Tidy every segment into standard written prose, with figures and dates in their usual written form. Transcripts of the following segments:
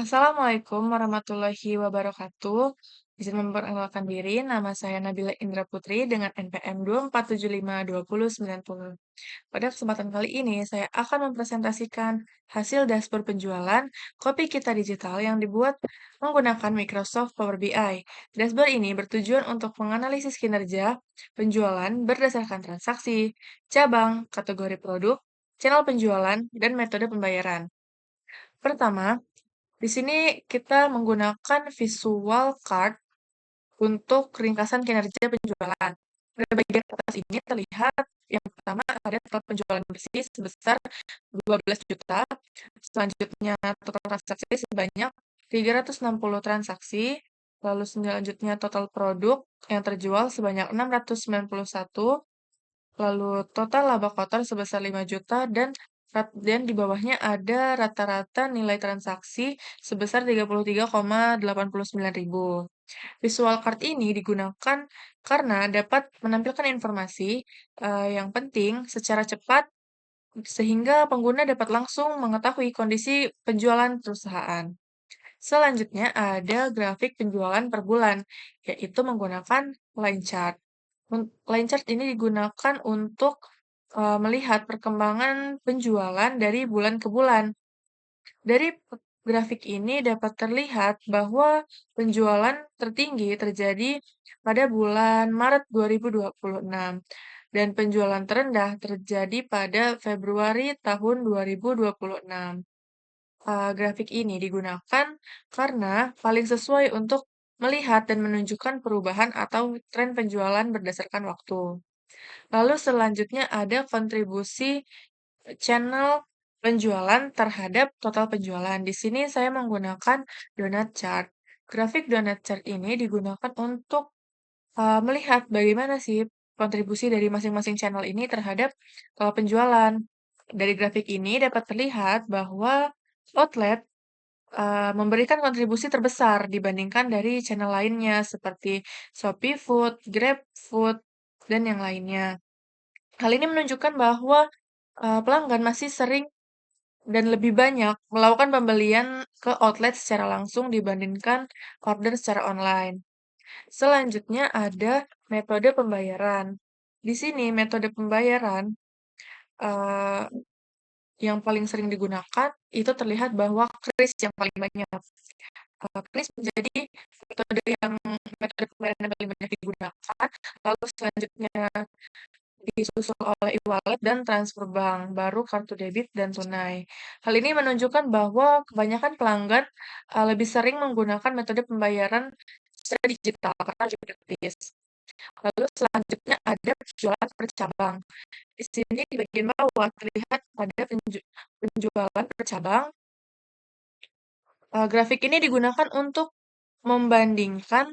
Assalamualaikum warahmatullahi wabarakatuh. Izin memperkenalkan diri, nama saya Nabila Indra Putri dengan NPM 2475209. Pada kesempatan kali ini, saya akan mempresentasikan hasil dashboard penjualan kopi kita digital yang dibuat menggunakan Microsoft Power BI. Dashboard ini bertujuan untuk menganalisis kinerja penjualan berdasarkan transaksi, cabang, kategori produk, channel penjualan, dan metode pembayaran. Pertama, di sini kita menggunakan visual card untuk ringkasan kinerja penjualan. Pada bagian atas ini terlihat yang pertama ada total penjualan bersih sebesar 12 juta, selanjutnya total transaksi sebanyak 360 transaksi, lalu selanjutnya total produk yang terjual sebanyak 691, lalu total laba kotor sebesar 5 juta dan di bawahnya ada rata-rata nilai transaksi sebesar 33,89 ribu. Visual card ini digunakan karena dapat menampilkan informasi yang penting secara cepat sehingga pengguna dapat langsung mengetahui kondisi penjualan perusahaan. Selanjutnya ada grafik penjualan per bulan, yaitu menggunakan line chart. Line chart ini digunakan untuk melihat perkembangan penjualan dari bulan ke bulan. Dari grafik ini dapat terlihat bahwa penjualan tertinggi terjadi pada bulan Maret 2026 dan penjualan terendah terjadi pada Februari tahun 2026. Grafik ini digunakan karena paling sesuai untuk melihat dan menunjukkan perubahan atau tren penjualan berdasarkan waktu. Lalu selanjutnya ada kontribusi channel penjualan terhadap total penjualan. Di sini saya menggunakan donut chart. Grafik donut chart ini digunakan untuk melihat bagaimana sih kontribusi dari masing-masing channel ini terhadap penjualan. Dari grafik ini dapat terlihat bahwa outlet memberikan kontribusi terbesar dibandingkan dari channel lainnya seperti Shopee Food, GrabFood, dan yang lainnya. Hal ini menunjukkan bahwa pelanggan masih sering dan lebih banyak melakukan pembelian ke outlet secara langsung dibandingkan order secara online. Selanjutnya ada metode pembayaran. Di sini metode pembayaran eh, yang paling sering digunakan itu terlihat bahwa kris yang paling banyak. Kris menjadi metode pembayaran yang paling banyak digunakan. Lalu selanjutnya disusul oleh e-wallet dan transfer bank, baru kartu debit dan tunai. Hal ini menunjukkan bahwa kebanyakan pelanggan lebih sering menggunakan metode pembayaran secara digital karena lebih praktis. Lalu selanjutnya ada penjualan per cabang. Di sini di bagian bawah terlihat ada penjualan per cabang. Grafik ini digunakan untuk membandingkan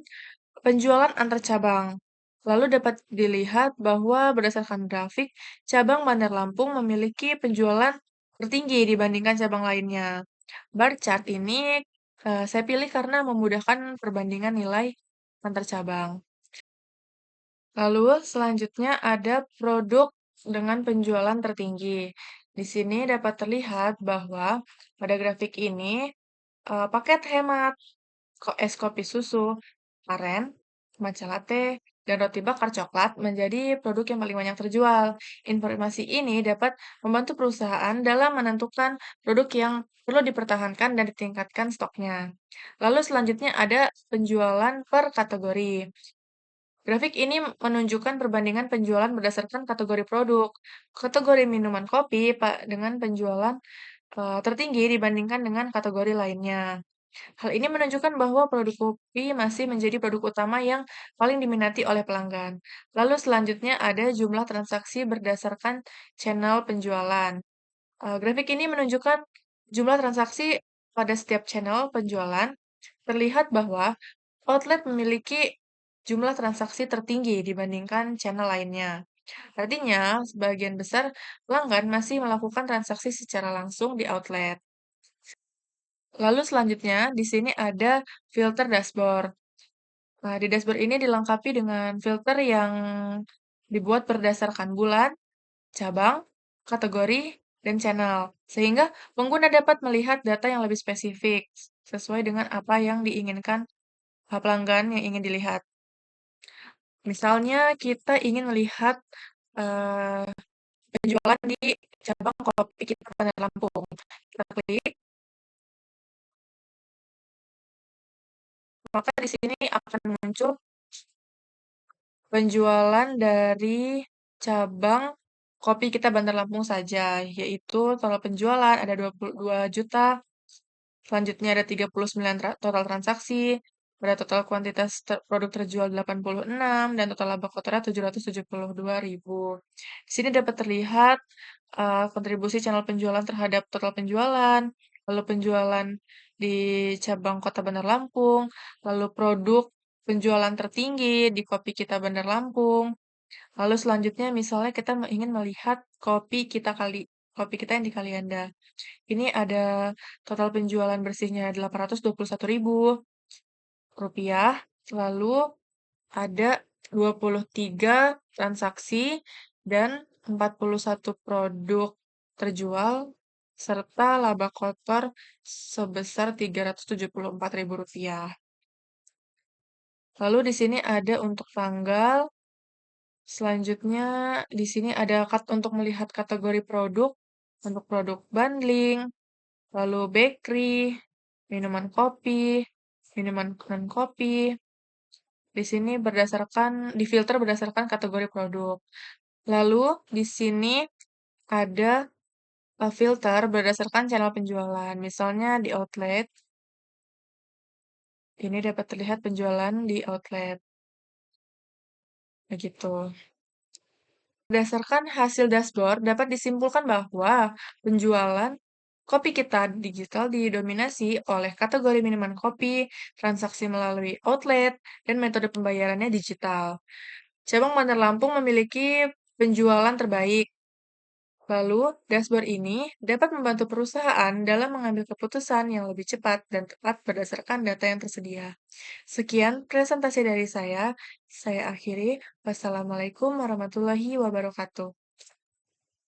penjualan antar cabang. Lalu dapat dilihat bahwa berdasarkan grafik, cabang Bandar Lampung memiliki penjualan tertinggi dibandingkan cabang lainnya. Bar chart ini saya pilih karena memudahkan perbandingan nilai antar cabang. Lalu selanjutnya ada produk dengan penjualan tertinggi. Di sini dapat terlihat bahwa pada grafik ini paket hemat es kopi susu, aren, matcha latte, dan roti bakar coklat menjadi produk yang paling banyak terjual. Informasi ini dapat membantu perusahaan dalam menentukan produk yang perlu dipertahankan dan ditingkatkan stoknya. Lalu selanjutnya ada penjualan per kategori. Grafik ini menunjukkan perbandingan penjualan berdasarkan kategori produk. Kategori minuman kopi dengan penjualan tertinggi dibandingkan dengan kategori lainnya. Hal ini menunjukkan bahwa produk kopi masih menjadi produk utama yang paling diminati oleh pelanggan. Lalu selanjutnya ada jumlah transaksi berdasarkan channel penjualan. Grafik ini menunjukkan jumlah transaksi pada setiap channel penjualan. Terlihat bahwa outlet memiliki jumlah transaksi tertinggi dibandingkan channel lainnya. Artinya, sebagian besar pelanggan masih melakukan transaksi secara langsung di outlet. Lalu selanjutnya, di sini ada filter dashboard. Nah, di dashboard ini dilengkapi dengan filter yang dibuat berdasarkan bulan, cabang, kategori, dan channel, sehingga pengguna dapat melihat data yang lebih spesifik. sesuai dengan apa yang diinginkan pelanggan yang ingin dilihat. Misalnya kita ingin melihat, eee, penjualan di cabang kopi kita Bandar Lampung. Kita klik, maka di sini akan muncul penjualan dari cabang kopi kita Bandar Lampung saja, yaitu total penjualan ada 22 juta. Selanjutnya ada 39 total transaksi, ada total kuantitas produk terjual 86, dan total laba kotornya 772.000. Di sini dapat terlihat kontribusi channel penjualan terhadap total penjualan, lalu penjualan di cabang Kota Bandar Lampung, lalu produk penjualan tertinggi di kopi kita Bandar Lampung. Lalu selanjutnya misalnya kita ingin melihat kopi kita yang di Kalianda. Ini ada total penjualan bersihnya Rp821.000, lalu ada 23 transaksi dan 41 produk terjual, serta laba kotor sebesar Rp374.000. Lalu di sini ada untuk tanggal, selanjutnya di sini ada untuk melihat kategori produk, untuk produk bundling, lalu bakery, minuman kopi, minuman non-kopi. Di sini difilter berdasarkan kategori produk. Lalu di sini ada filter berdasarkan channel penjualan. Misalnya di outlet, ini dapat terlihat penjualan di outlet. Begitu. Berdasarkan hasil dashboard, dapat disimpulkan bahwa penjualan kopi kita digital didominasi oleh kategori minuman kopi, transaksi melalui outlet, dan metode pembayarannya digital. Cabang Bandar Lampung memiliki penjualan terbaik. Lalu, dashboard ini dapat membantu perusahaan dalam mengambil keputusan yang lebih cepat dan tepat berdasarkan data yang tersedia. Sekian presentasi dari saya. Saya akhiri. Wassalamualaikum warahmatullahi wabarakatuh.